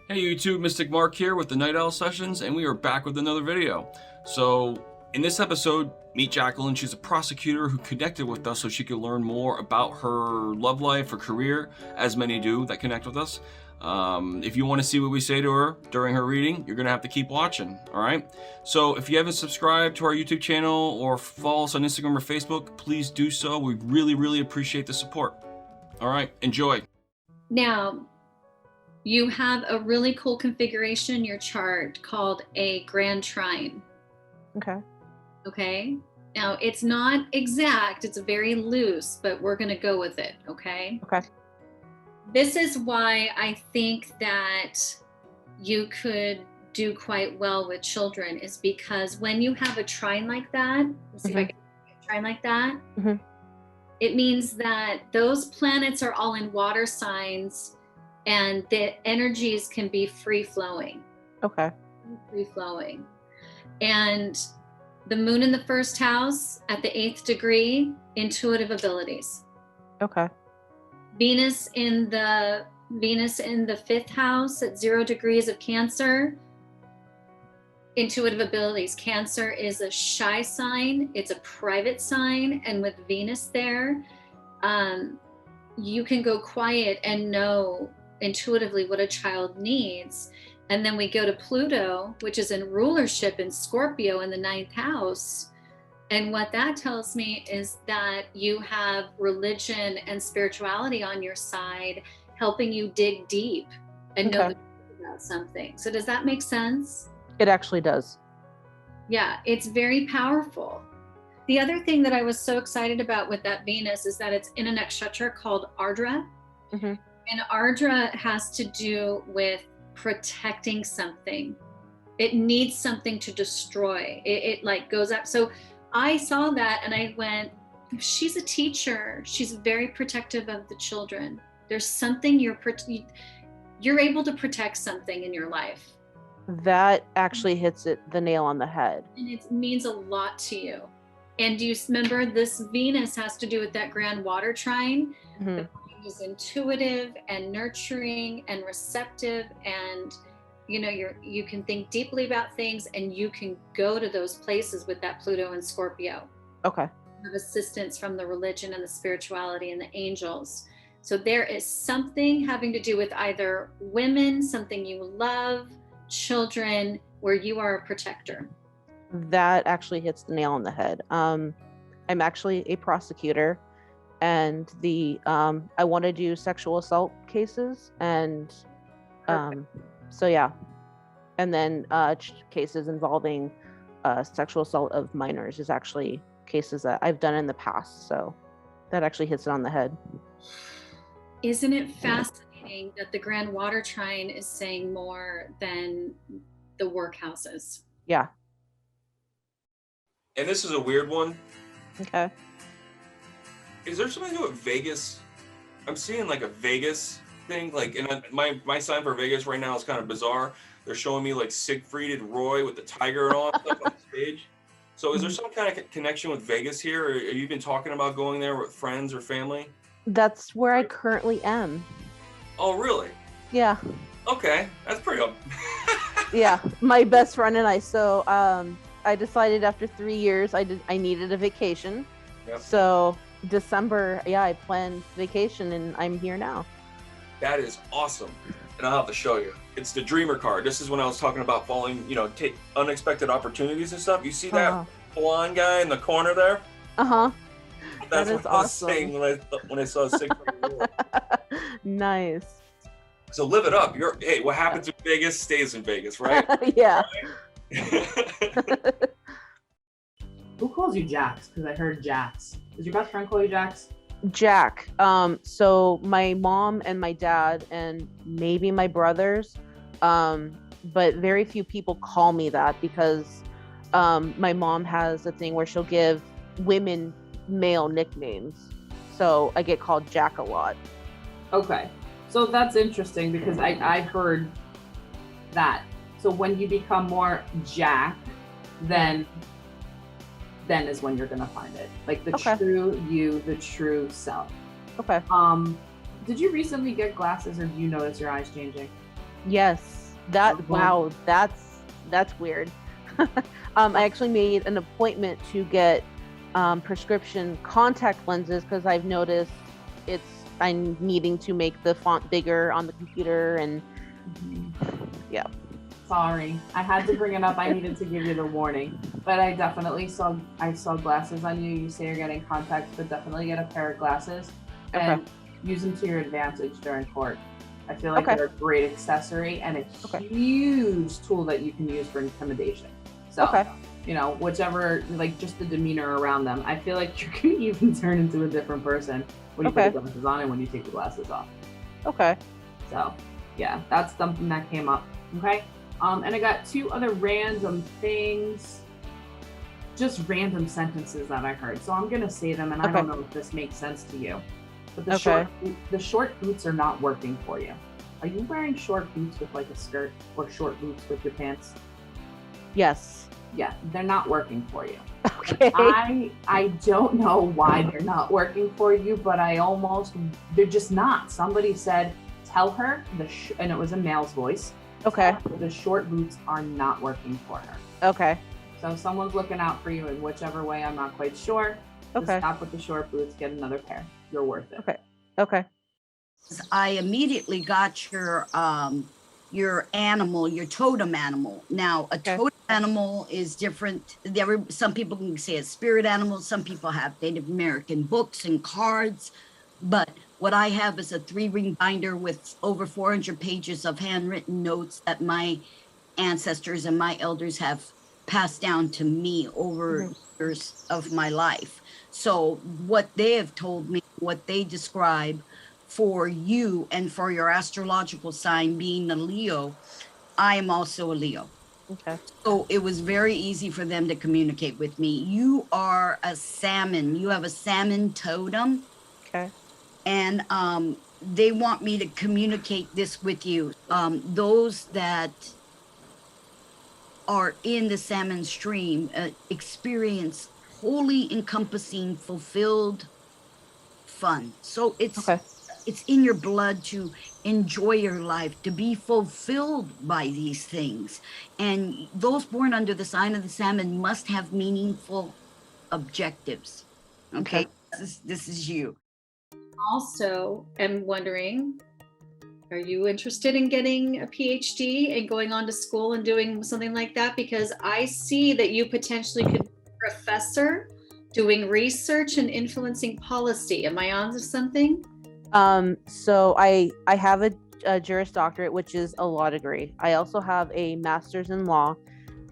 Hey YouTube, Mystic Mark here with the Night Owl Sessions, and we are back with another video. So, in this episode, meet Jacqueline. She's a prosecutor who connected with us so she could learn more about her love life, her career, as many do that connect with us. If you want to see what we say to her during her reading, you're going to have to keep watching, alright? So, if you haven't subscribed to our YouTube channel or follow us on Instagram or Facebook, please do so. We really appreciate the support. Alright, enjoy. Now, you have a really cool configuration in your chart called a grand trine. Okay. Now, it's not exact, it's very loose, but we're going to go with it. Okay. This is why I think that you could do quite well with children, is because when you have a trine like that, let's see if I can get a trine like that, it means that those planets are all in water signs and the energies can be free flowing. Free flowing. And the moon in the first house at the 8th degree, intuitive abilities. Venus in the 5th house at 0 degrees of Cancer, intuitive abilities. Cancer is a shy sign, it's a private sign, and with Venus there, you can go quiet and know intuitively what a child needs. And then we go to Pluto, which is in rulership in Scorpio in the 9th house. And what that tells me is that you have religion and spirituality on your side, helping you dig deep and know the truth about something. So does that make sense? It actually does. Yeah, it's very powerful. The other thing that I was so excited about with that Venus is that it's in a nakshatra called Ardra. And Ardra has to do with protecting something. It needs something to destroy. It like goes up. So I saw that and I went, she's a teacher. She's very protective of the children. There's something you're able to protect something in your life. That actually hits the nail on the head. And it means a lot to you. And do you remember this Venus has to do with that grand water trine? The mind is intuitive and nurturing and receptive, and you can think deeply about things, and you can go to those places with that Pluto and Scorpio. You have assistance from the religion and the spirituality and the angels. So there is something having to do with either women, something you love, children, where you are a protector. That actually hits the nail on the head. I'm actually a prosecutor, and I want to do sexual assault cases, and so yeah, and then cases involving sexual assault of minors is actually cases that I've done in the past. So that actually hits it on the head. Isn't it fascinating that the grand water trine is saying more than the workhouses? Yeah. And this is a weird one. Is there something to do with Vegas? I'm seeing like a Vegas thing, like, and my sign for Vegas right now is kind of bizarre. They're showing me like Siegfried and Roy with the tiger and all that stuff on stage. So is there some kind of connection with Vegas here? Or have you been talking about going there with friends or family? That's where I currently am. Oh, really? Yeah. Okay, that's pretty up. Yeah, my best friend and I. So I decided after 3 years I needed a vacation. So December, I planned vacation and I'm here now. That is awesome. And I'll have to show you. It's the dreamer card. This is when I was talking about falling, take unexpected opportunities and stuff. You see that blonde guy in the corner there? That's what I was saying when I saw Siegfried. Nice. So live it up. Hey, what happens in Vegas stays in Vegas, right? Yeah. Who calls you Jax? Because I heard Jax. Does your best friend call you Jax? Jack. So my mom and my dad and maybe my brothers, but very few people call me that because my mom has a thing where she'll give women male nicknames. So I get called Jack a lot. Okay. So that's interesting because I heard that. So when you become more Jack, then is when you're gonna find it. Like the true you, the true self. Okay. Did you recently get glasses or do you notice your eyes changing? Yes. Wow, that's weird. I actually made an appointment to get prescription contact lenses because I've noticed I'm needing to make the font bigger on the computer, and yeah. Sorry, I had to bring it up. I needed to give you the warning, but I definitely saw glasses on you. You say you're getting contacts, but definitely get a pair of glasses and use them to your advantage during court. I feel like they're a great accessory and a huge tool that you can use for intimidation. So, you know, whichever, like just the demeanor around them, I feel like you can even turn into a different person when you put the glasses on and when you take the glasses off. Okay. So, yeah, that's something that came up. Okay. And I got 2 other random things, just random sentences that I heard. So I'm going to say them, and I don't know if this makes sense to you. But the short boots are not working for you. Are you wearing short boots with like a skirt or short boots with your pants? Yes. Yeah, they're not working for you. Okay. I don't know why they're not working for you, but they're just not. Somebody said, tell her, and it was a male's voice. Okay. The short boots are not working for her. Okay. So someone's looking out for you in whichever way, I'm not quite sure. Just stop with the short boots, get another pair. You're worth it. Okay. Okay. I immediately got your animal, your totem animal. Now, a totem animal is different. Some people can say a spirit animal. Some people have Native American books and cards. But what I have is a 3-ring binder with over 400 pages of handwritten notes that my ancestors and my elders have passed down to me over years of my life. So what they have told me, what they describe for you and for your astrological sign being a Leo, I am also a Leo. Okay. So it was very easy for them to communicate with me. You are a salmon. You have a salmon totem. Okay. And they want me to communicate this with you. Those that are in the salmon stream experience wholly encompassing, fulfilled fun. So it's in your blood to enjoy your life, to be fulfilled by these things. And those born under the sign of the salmon must have meaningful objectives. Okay. This is you. Also, I'm wondering, are you interested in getting a PhD and going on to school and doing something like that? Because I see that you potentially could be a professor doing research and influencing policy. Am I on to something? So I have a Juris Doctorate, which is a law degree. I also have a master's in law,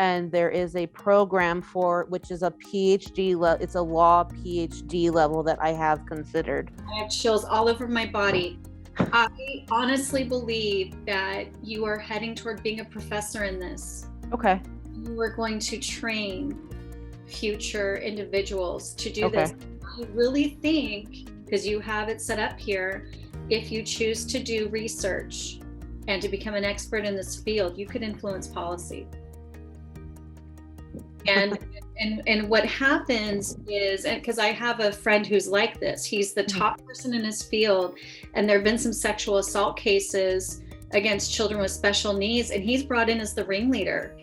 and there is a program which is a PhD it's a law PhD level that I have considered. I have chills all over my body. I honestly believe that you are heading toward being a professor in this. Okay. You are going to train future individuals to do this. I really think, because you have it set up here, if you choose to do research and to become an expert in this field, you could influence policy. And what happens is, because I have a friend who's like this, he's the top person in his field, and there have been some sexual assault cases against children with special needs, and he's brought in as the ringleader,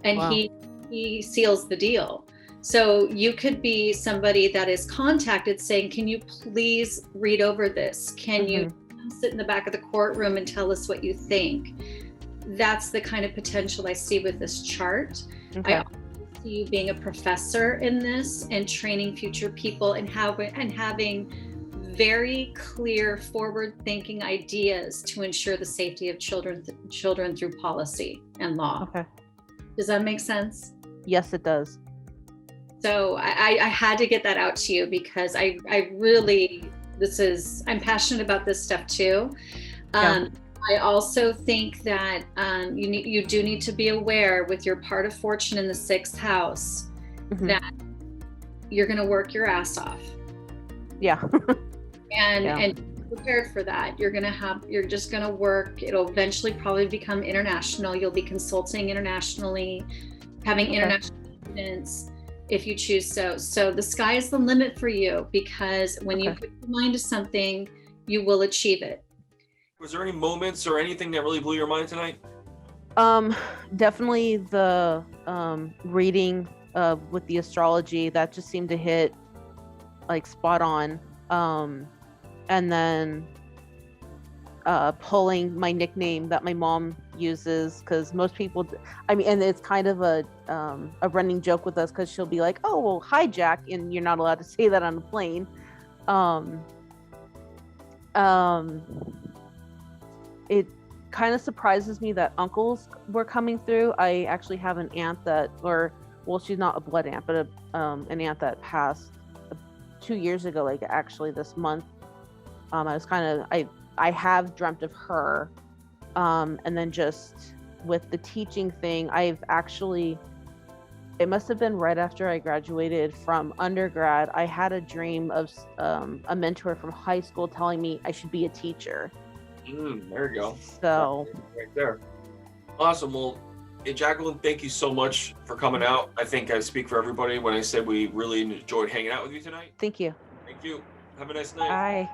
and he seals the deal. So you could be somebody that is contacted saying, can you please read over this? Can you sit in the back of the courtroom and tell us what you think? That's the kind of potential I see with this chart. I also see you being a professor in this and training future people and having very clear forward-thinking ideas to ensure the safety of children through policy and law. Okay. Does that make sense? Yes, it does. So I had to get that out to you because I really, I'm passionate about this stuff too. I also think that you do need to be aware with your part of fortune in the 6th house that you're going to work your ass off. Yeah. and be prepared for that. You're just going to work. It'll eventually probably become international. You'll be consulting internationally, having international events, if you choose so. So the sky is the limit for you, because when you put your mind to something, you will achieve it. Was there any moments or anything that really blew your mind tonight? Definitely the reading with the astrology, that just seemed to hit like spot on. And then pulling my nickname that my mom uses, because most people, I mean, and it's kind of a running joke with us, because she'll be like, oh, well, hi, Jack, and you're not allowed to say that on a plane. It kind of surprises me that uncles were coming through. I actually have an aunt that, or, well, she's not a blood aunt, but an aunt that passed 2 years ago, like actually this month. I was kind of, I have dreamt of her. And then just with the teaching thing, I've actually, it must have been right after I graduated from undergrad, I had a dream of a mentor from high school telling me I should be a teacher. There you go. So right there. Awesome. Well, hey, Jacqueline, thank you so much for coming out. I think I speak for everybody when I said we really enjoyed hanging out with you tonight. Thank you. Thank you. Have a nice night. Bye.